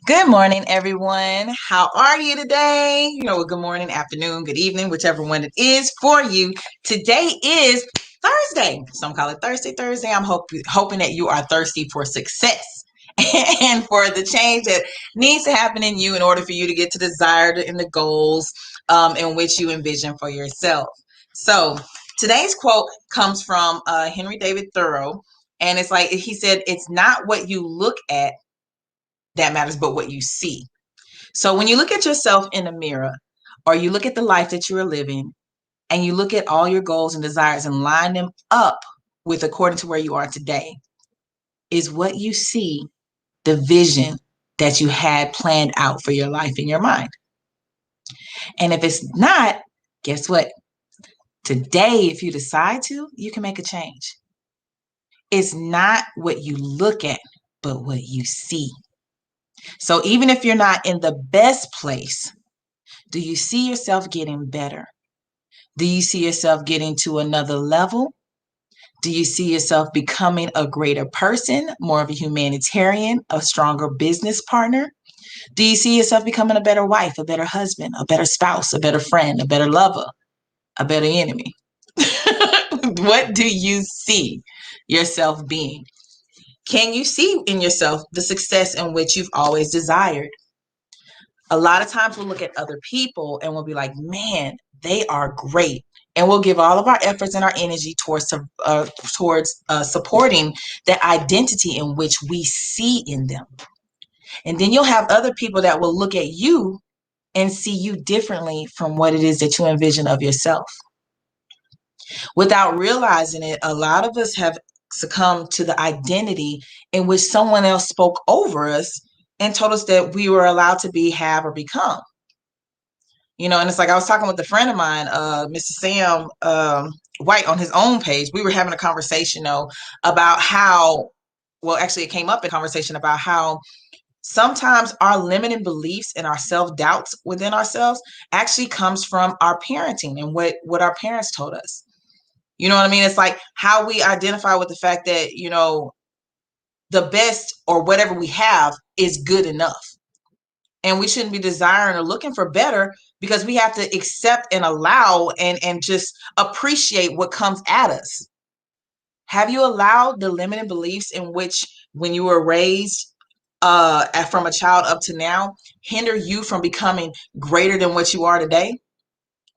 Good morning, everyone. How are you today? Good morning, afternoon, good evening, whichever one it is for you. Today is Thursday. Some call it Thursday. I'm hoping that you are thirsty for success and for the change that needs to happen in you in order for you to get to the desired and the goals in which you envision for yourself. So today's quote comes from Henry David Thoreau. And it's like he said, it's not what you look at that matters, but what you see. So when you look at yourself in the mirror, or you look at the life that you are living, and you look at all your goals and desires and line them up with according to where you are today, is what you see the vision that you had planned out for your life in your mind. And if it's not, guess what? Today, if you decide to, you can make a change. It's not what you look at, but what you see. So even if you're not in the best place, do you see yourself getting better? Do you see yourself getting to another level? Do you see yourself becoming a greater person, more of a humanitarian, a stronger business partner? Do you see yourself becoming a better wife, a better husband, a better spouse, a better friend, a better lover, a better enemy? What do you see yourself being? Can you see in yourself the success in which you've always desired? A lot of times we'll look at other people and we'll be like, man, they are great. And we'll give all of our efforts and our energy towards supporting the identity in which we see in them. And then you'll have other people that will look at you and see you differently from what it is that you envision of yourself. Without realizing it, a lot of us have succumbed to the identity in which someone else spoke over us and told us that we were allowed to be, have, or become. And it's like I was talking with a friend of mine, Mr. Sam White, on his own page. We were having a conversation, about how, well, actually, it came up in conversation about how sometimes our limiting beliefs and our self-doubts within ourselves actually comes from our parenting and what our parents told us. You know what I mean? It's like how we identify with the fact that, the best or whatever we have is good enough. And we shouldn't be desiring or looking for better, because we have to accept and allow and just appreciate what comes at us. Have you allowed the limiting beliefs in which, when you were raised from a child up to now, hinder you from becoming greater than what you are today?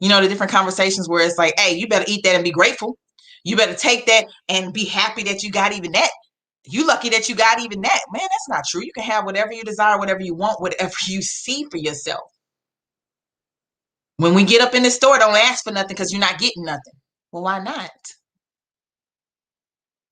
The different conversations where it's like, hey, you better eat that and be grateful. You better take that and be happy that you got even that. You lucky that you got even that. Man, that's not true. You can have whatever you desire, whatever you want, whatever you see for yourself. When we get up in the store, don't ask for nothing because you're not getting nothing. Well, why not?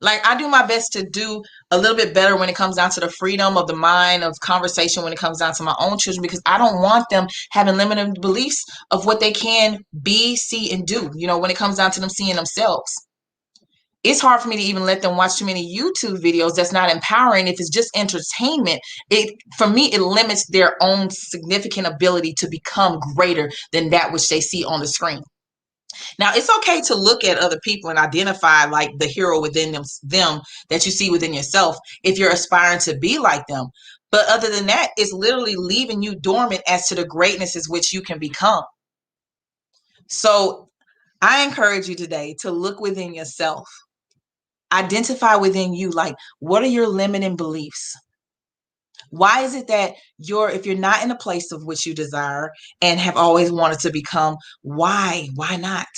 Like, I do my best to do a little bit better when it comes down to the freedom of the mind, of conversation, when it comes down to my own children, because I don't want them having limited beliefs of what they can be, see, and do, when it comes down to them seeing themselves. It's hard for me to even let them watch too many YouTube videos that's not empowering. If it's just entertainment, for me, it limits their own significant ability to become greater than that which they see on the screen. Now, it's okay to look at other people and identify like the hero within them that you see within yourself if you're aspiring to be like them. But other than that, it's literally leaving you dormant as to the greatnesses which you can become. So I encourage you today to look within yourself. Identify within you, like, what are your limiting beliefs? Why is it that if you're not in a place of which you desire and have always wanted to become, why not?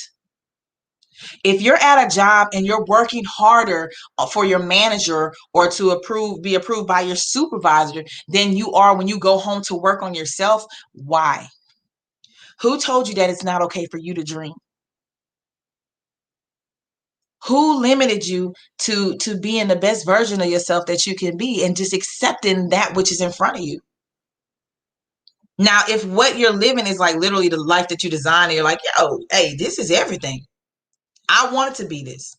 If you're at a job and you're working harder for your manager or to be approved by your supervisor than you are when you go home to work on yourself, why? Who told you that it's not okay for you to dream? Who limited you to being the best version of yourself that you can be and just accepting that which is in front of you? Now, if what you're living is like literally the life that you design, and you're like, yo, hey, this is everything. I wanted to be this.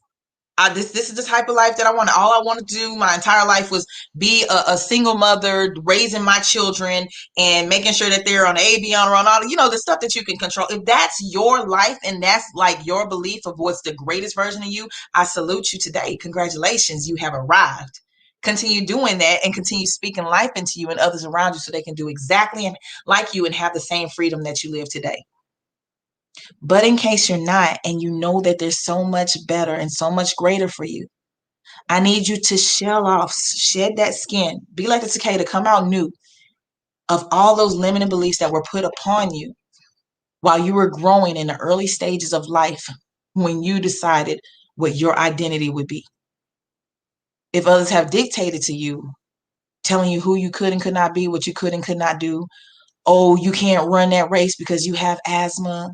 This is the type of life that I wanted. All I wanted to do my entire life was be a single mother, raising my children and making sure that they're on Avion or on all, the stuff that you can control. If that's your life and that's like your belief of what's the greatest version of you, I salute you today. Congratulations, you have arrived. continue doing that and continue speaking life into you and others around you so they can do exactly like you and have the same freedom that you live today. But in case you're not, and you know that there's so much better and so much greater for you, I need you to shed that skin, be like the cicada, come out new of all those limiting beliefs that were put upon you while you were growing in the early stages of life when you decided what your identity would be. If others have dictated to you, telling you who you could and could not be, what you could and could not do, oh, you can't run that race because you have asthma,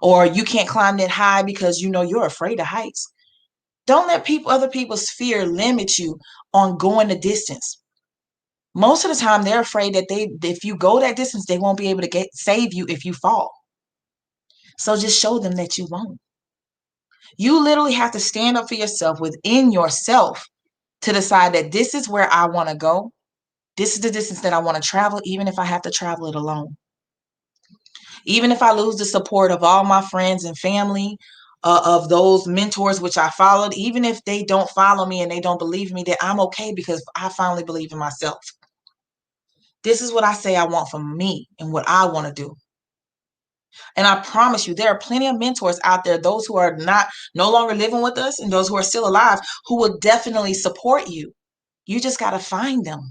or you can't climb that high because you know you're afraid of heights. Don't let other people's fear limit you on going the distance. Most of the time, they're afraid that if you go that distance, they won't be able to save you if you fall. So just show them that you won't. You literally have to stand up for yourself within yourself to decide that this is where I want to go. This is the distance that I want to travel, even if I have to travel it alone. Even if I lose the support of all my friends and family, of those mentors which I followed, even if they don't follow me and they don't believe me, that I'm okay because I finally believe in myself. This is what I say I want from me and what I want to do. And I promise you, there are plenty of mentors out there, those who are no longer living with us and those who are still alive, who will definitely support you. You just got to find them.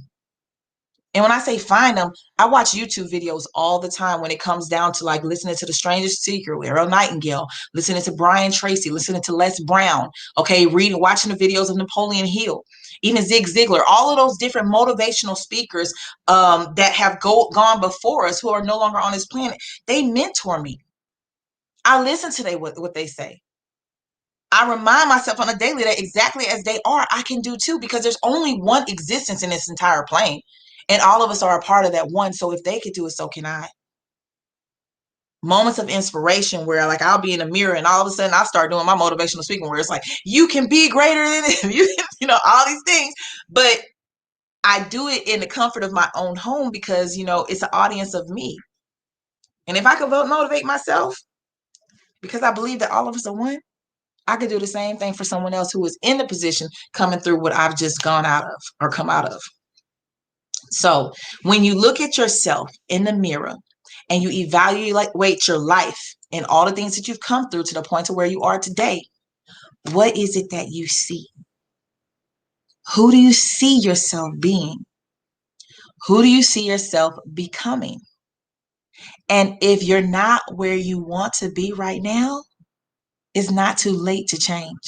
And when I say find them, I watch YouTube videos all the time when it comes down to like listening to The Strangest Secret with Earl Nightingale, listening to Brian Tracy, listening to Les Brown, okay, watching the videos of Napoleon Hill, even Zig Ziglar, all of those different motivational speakers that have gone before us who are no longer on this planet. They mentor me. I listen to what they say. I remind myself on a daily that exactly as they are, I can do too, because there's only one existence in this entire plane. And all of us are a part of that one. So if they could do it, so can I. Moments of inspiration where like I'll be in the mirror and all of a sudden I'll start doing my motivational speaking where it's like, you can be greater than it. you know, all these things. But I do it in the comfort of my own home because, you know, it's an audience of me. And if I could motivate myself, because I believe that all of us are one, I could do the same thing for someone else who is in the position coming through what I've just gone out of or come out of. So when you look at yourself in the mirror and you evaluate your life and all the things that you've come through to the point to where you are today, what is it that you see? Who do you see yourself being? Who do you see yourself becoming? And if you're not where you want to be right now, it's not too late to change.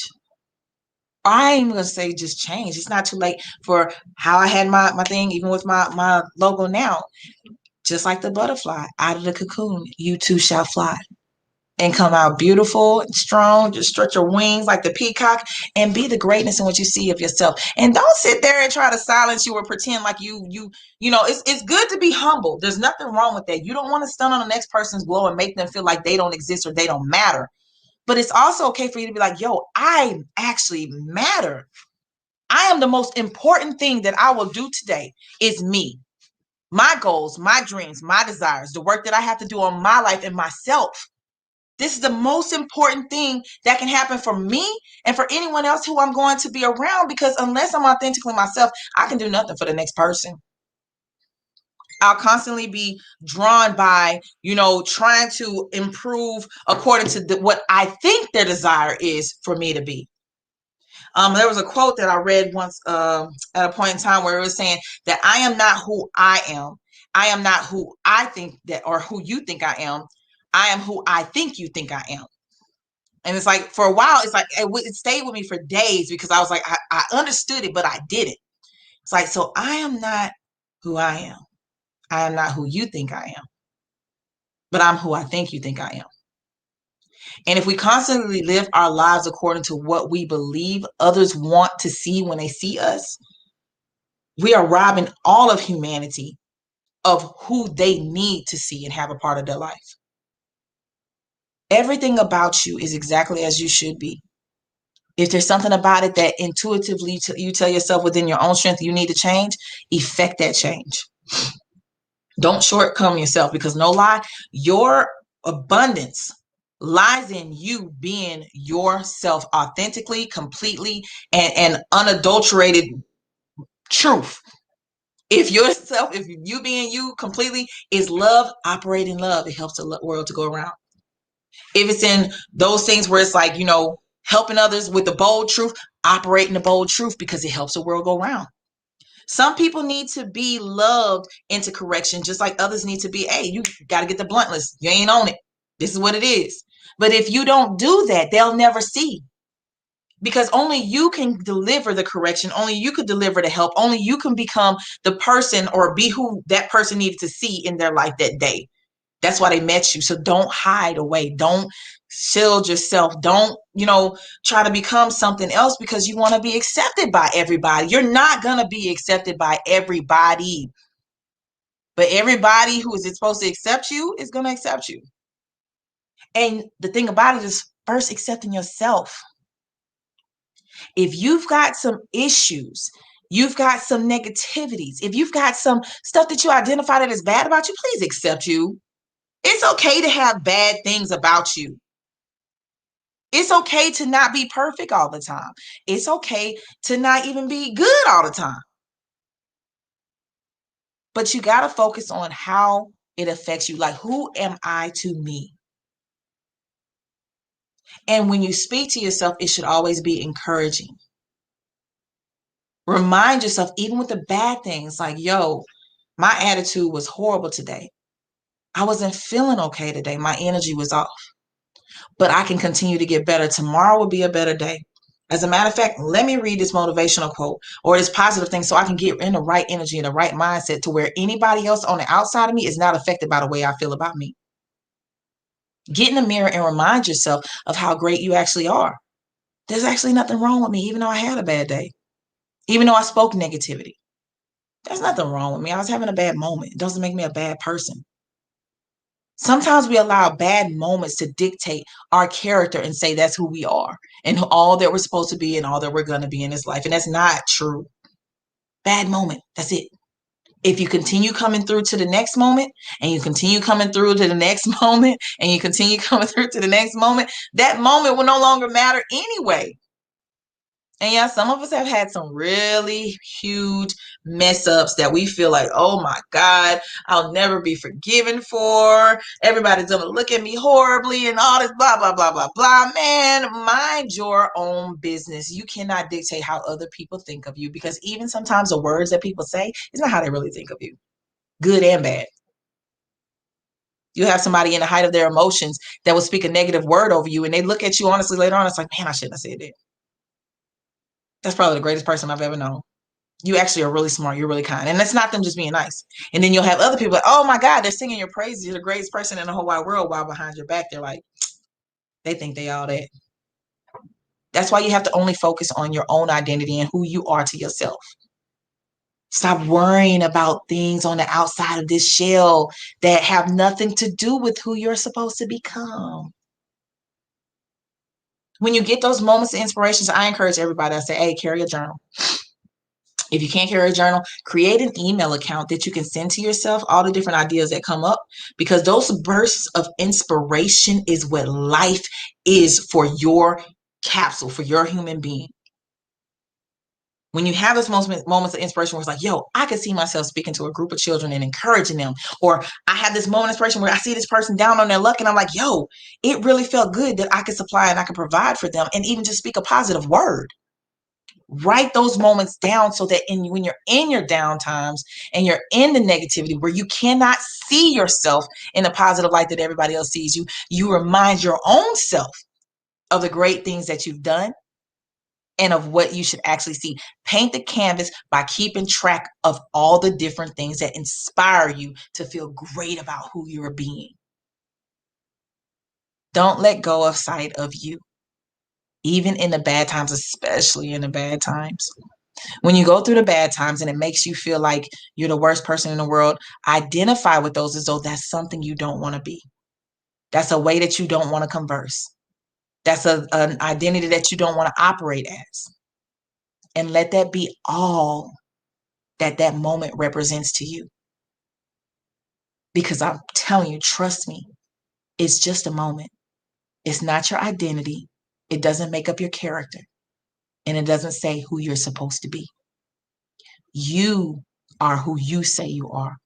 I ain't gonna say just change. It's not too late for how I had my thing, even with my logo now. Just like the butterfly out of the cocoon, you too shall fly and come out beautiful and strong. Just stretch your wings like the peacock and be the greatness in what you see of yourself. And don't sit there and try to silence you or pretend like you know, it's good to be humble. There's nothing wrong with that. You don't want to stun on the next person's glow and make them feel like they don't exist or they don't matter. But it's also okay for you to be like, yo, I actually matter. I am the most important thing that I will do today is me. My goals, my dreams, my desires, the work that I have to do on my life and myself. This is the most important thing that can happen for me and for anyone else who I'm going to be around, because unless I'm authentically myself, I can do nothing for the next person. I'll constantly be drawn by, you know, trying to improve according to what I think their desire is for me to be. There was a quote that I read once at a point in time where it was saying that I am not who I am. I am not who I think that, or who you think I am. I am who I think you think I am. And it's like, for a while, it's like, it stayed with me for days because I was like, I understood it, but I didn't. It's like, so I am not who I am. I am not who you think I am, but I'm who I think you think I am. And if we constantly live our lives according to what we believe others want to see when they see us, we are robbing all of humanity of who they need to see and have a part of their life. Everything about you is exactly as you should be. If there's something about it that intuitively you tell yourself within your own strength you need to change, effect that change. Don't shortcome yourself, because no lie, your abundance lies in you being yourself authentically, completely, and unadulterated Truth. If yourself, if you being you completely is love, operate in love. It helps the world to go around. If it's in those things where it's like, helping others with the bold truth, operate in the bold truth because it helps the world go around. Some people need to be loved into correction, just like others need to be, hey, you got to get the bluntless. You ain't on it. This is what it is. But if you don't do that, they'll never see. Because only you can deliver the correction. Only you could deliver the help. Only you can become the person or be who that person needed to see in their life that day. That's why they met you. So don't hide away. Don't shield yourself. Don't, try to become something else because you want to be accepted by everybody. You're not going to be accepted by everybody. But everybody who is supposed to accept you is going to accept you. And the thing about it is first accepting yourself. If you've got some issues, you've got some negativities, if you've got some stuff that you identify that is bad about you, please accept you. It's okay to have bad things about you. It's okay to not be perfect all the time. It's okay to not even be good all the time. But you got to focus on how it affects you. Like, who am I to me? And when you speak to yourself, it should always be encouraging. Remind yourself, even with the bad things, like, yo, my attitude was horrible today. I wasn't feeling okay today. My energy was off. But I can continue to get better. Tomorrow will be a better day. As a matter of fact, let me read this motivational quote or this positive thing so I can get in the right energy and the right mindset to where anybody else on the outside of me is not affected by the way I feel about me. Get in the mirror and remind yourself of how great you actually are. There's actually nothing wrong with me, even though I had a bad day, even though I spoke negativity. There's nothing wrong with me. I was having a bad moment. It doesn't make me a bad person. Sometimes we allow bad moments to dictate our character and say that's who we are and all that we're supposed to be and all that we're going to be in this life. And that's not true. Bad moment. That's it. If you continue coming through to the next moment and you continue coming through to the next moment and you continue coming through to the next moment, that moment will no longer matter anyway. And yeah, some of us have had some really huge mess ups that we feel like, oh my God, I'll never be forgiven for. Everybody's going to look at me horribly and all this blah, blah, blah, blah, blah. Man, mind your own business. You cannot dictate how other people think of you because even sometimes the words that people say is not how they really think of you, good and bad. You have somebody in the height of their emotions that will speak a negative word over you and they look at you honestly later on. It's like, man, I shouldn't have said that. That's probably the greatest person I've ever known. You actually are really smart. You're really kind. And that's not them just being nice. And then you'll have other people like, oh my God, they're singing your praises. You're the greatest person in the whole wide world. While behind your back, they're like, they think they all that. That's why you have to only focus on your own identity and who you are to yourself. Stop worrying about things on the outside of this shell that have nothing to do with who you're supposed to become. When you get those moments of inspirations, I encourage everybody, I say, hey, carry a journal. If you can't carry a journal, create an email account that you can send to yourself all the different ideas that come up, because those bursts of inspiration is what life is for your capsule, for your human being. When you have those moments of inspiration where it's like, yo, I could see myself speaking to a group of children and encouraging them. Or I have this moment of inspiration where I see this person down on their luck and I'm like, yo, it really felt good that I could supply and I could provide for them and even just speak a positive word. Write those moments down so that when you're in your down times and you're in the negativity where you cannot see yourself in a positive light that everybody else sees you, you remind your own self of the great things that you've done and of what you should actually see. Paint the canvas by keeping track of all the different things that inspire you to feel great about who you're being. Don't let go of sight of you, even in the bad times, especially in the bad times. When you go through the bad times and it makes you feel like you're the worst person in the world, identify with those as though that's something you don't want to be. That's a way that you don't want to converse. That's an identity that you don't want to operate as. And let that be all that moment represents to you. Because I'm telling you, trust me, it's just a moment. It's not your identity. It doesn't make up your character. And it doesn't say who you're supposed to be. You are who you say you are.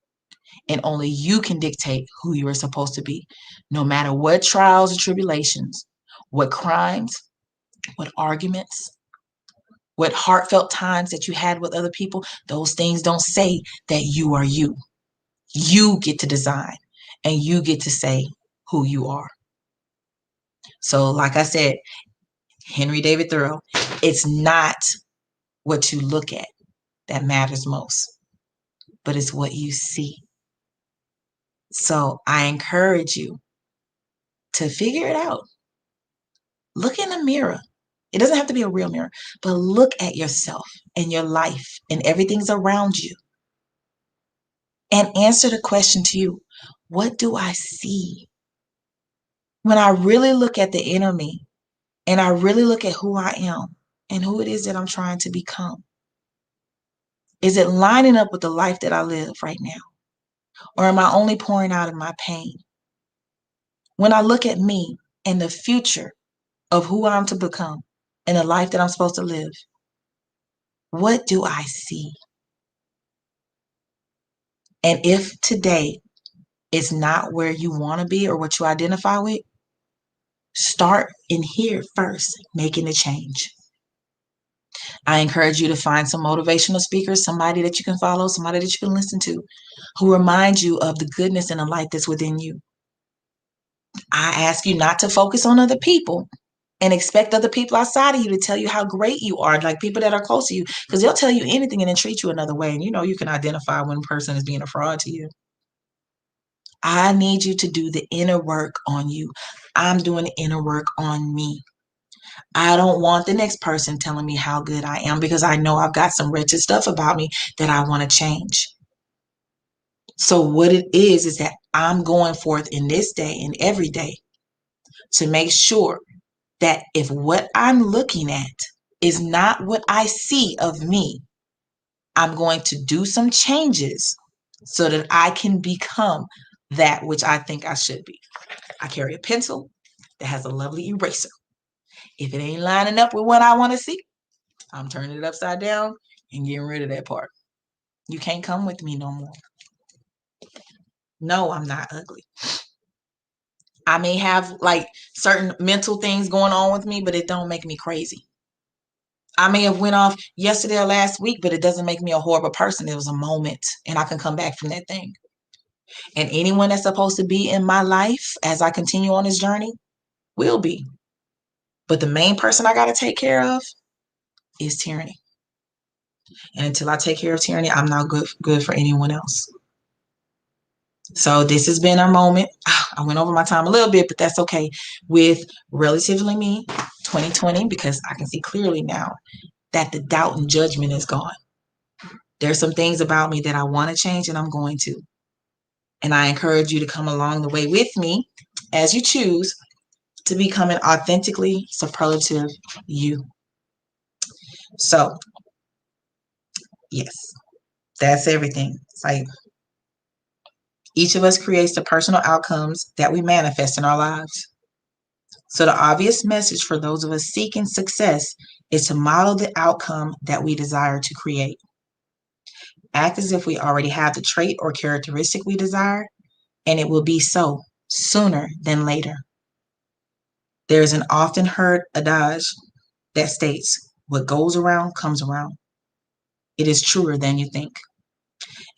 And only you can dictate who you are supposed to be. No matter what trials and tribulations, what crimes, what arguments, what heartfelt times that you had with other people, those things don't say that you are you. You get to design and you get to say who you are. So, like I said, Henry David Thoreau, it's not what you look at that matters most, but it's what you see. So, I encourage you to figure it out. Look in the mirror. It doesn't have to be a real mirror, but look at yourself and your life and everything's around you. And answer the question to you, what do I see? When I really look at the inner me and I really look at who I am and who it is that I'm trying to become, is it lining up with the life that I live right now? Or am I only pouring out in my pain? When I look at me and the future of who I'm to become and the life that I'm supposed to live, what do I see? And if today is not where you want to be or what you identify with, start in here first, making a change. I encourage you to find some motivational speakers, somebody that you can follow, somebody that you can listen to, who remind you of the goodness and the light that's within you. I ask you not to focus on other people and expect other people outside of you to tell you how great you are, like people that are close to you, because they'll tell you anything and then treat you another way. And you can identify when a person is being a fraud to you. I need you to do the inner work on you. I'm doing the inner work on me. I don't want the next person telling me how good I am because I know I've got some wretched stuff about me that I want to change. So what it is that I'm going forth in this day and every day to make sure that if what I'm looking at is not what I see of me, I'm going to do some changes so that I can become that which I think I should be. I carry a pencil that has a lovely eraser. If it ain't lining up with what I want to see, I'm turning it upside down and getting rid of that part. You can't come with me no more. No, I'm not ugly. I may have like certain mental things going on with me, but it don't make me crazy. I may have went off yesterday or last week, but it doesn't make me a horrible person. It was a moment and I can come back from that thing. And anyone that's supposed to be in my life as I continue on this journey will be. But the main person I got to take care of is tyranny. And until I take care of tyranny, I'm not good for anyone else. So this has been our moment. I went over my time a little bit, but that's okay. With Relatively Me 2020, because I can see clearly now that the doubt and judgment is gone. There's some things about me that I want to change and I'm going to. And I encourage you to come along the way with me as you choose to become an authentically superlative you. So, yes, that's everything. It's like each of us creates the personal outcomes that we manifest in our lives. So the obvious message for those of us seeking success is to model the outcome that we desire to create. Act as if we already have the trait or characteristic we desire, and it will be so sooner than later. There is an often heard adage that states, what goes around comes around. It is truer than you think.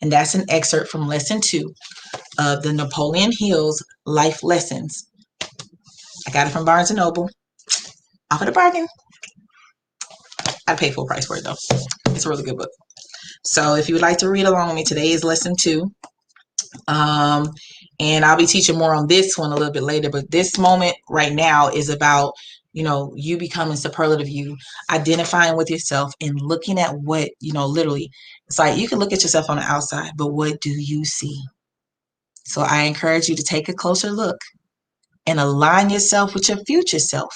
And that's an excerpt from lesson 2 of the Napoleon Hill's Life Lessons. I got it from Barnes & Noble. Off of the bargain. I paid full price for it though. It's a really good book. So if you would like to read along with me, today is lesson 2. And I'll be teaching more on this one a little bit later, but this moment right now is about, you becoming superlative you, identifying with yourself and looking at what, literally, it's like you can look at yourself on the outside, but what do you see? So I encourage you to take a closer look and align yourself with your future self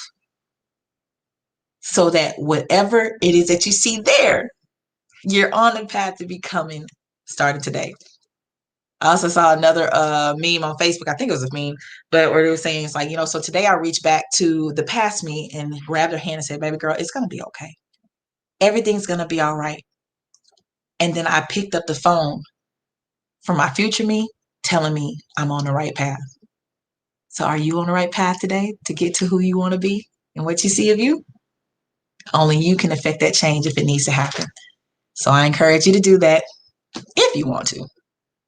so that whatever it is that you see there, you're on the path to becoming starting today. I also saw another meme on Facebook. I think it was a meme, but where they were saying it's like, so today I reached back to the past me and grabbed her hand and said, baby girl, it's going to be okay. Everything's going to be all right. And then I picked up the phone from my future me telling me I'm on the right path. So are you on the right path today to get to who you want to be and what you see of you? Only you can affect that change if it needs to happen. So I encourage you to do that if you want to,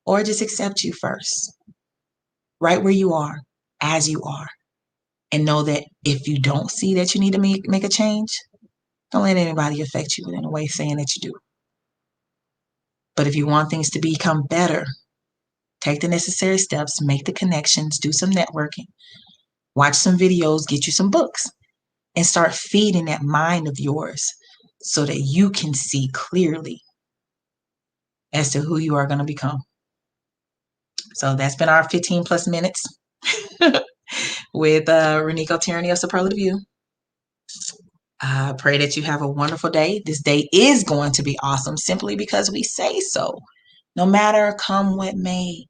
or just accept you first, right where you are, as you are. And know that if you don't see that you need to make a change, don't let anybody affect you in a way saying that you do. But if you want things to become better, take the necessary steps, make the connections, do some networking, watch some videos, get you some books, and start feeding that mind of yours so that you can see clearly as to who you are going to become. So that's been our 15 plus minutes with Renico Tyranny of Superlative You. I pray that you have a wonderful day. This day is going to be awesome simply because we say so. No matter come what may.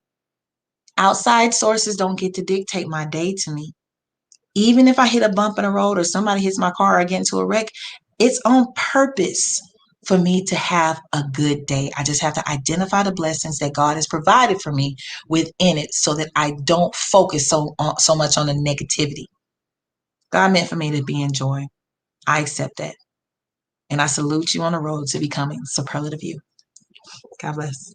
Outside sources don't get to dictate my day to me. Even if I hit a bump in the road or somebody hits my car or I get into a wreck, it's on purpose for me to have a good day. I just have to identify the blessings that God has provided for me within it so that I don't focus so much on the negativity. God meant for me to be in joy. I accept that. And I salute you on the road to becoming superlative you. God bless.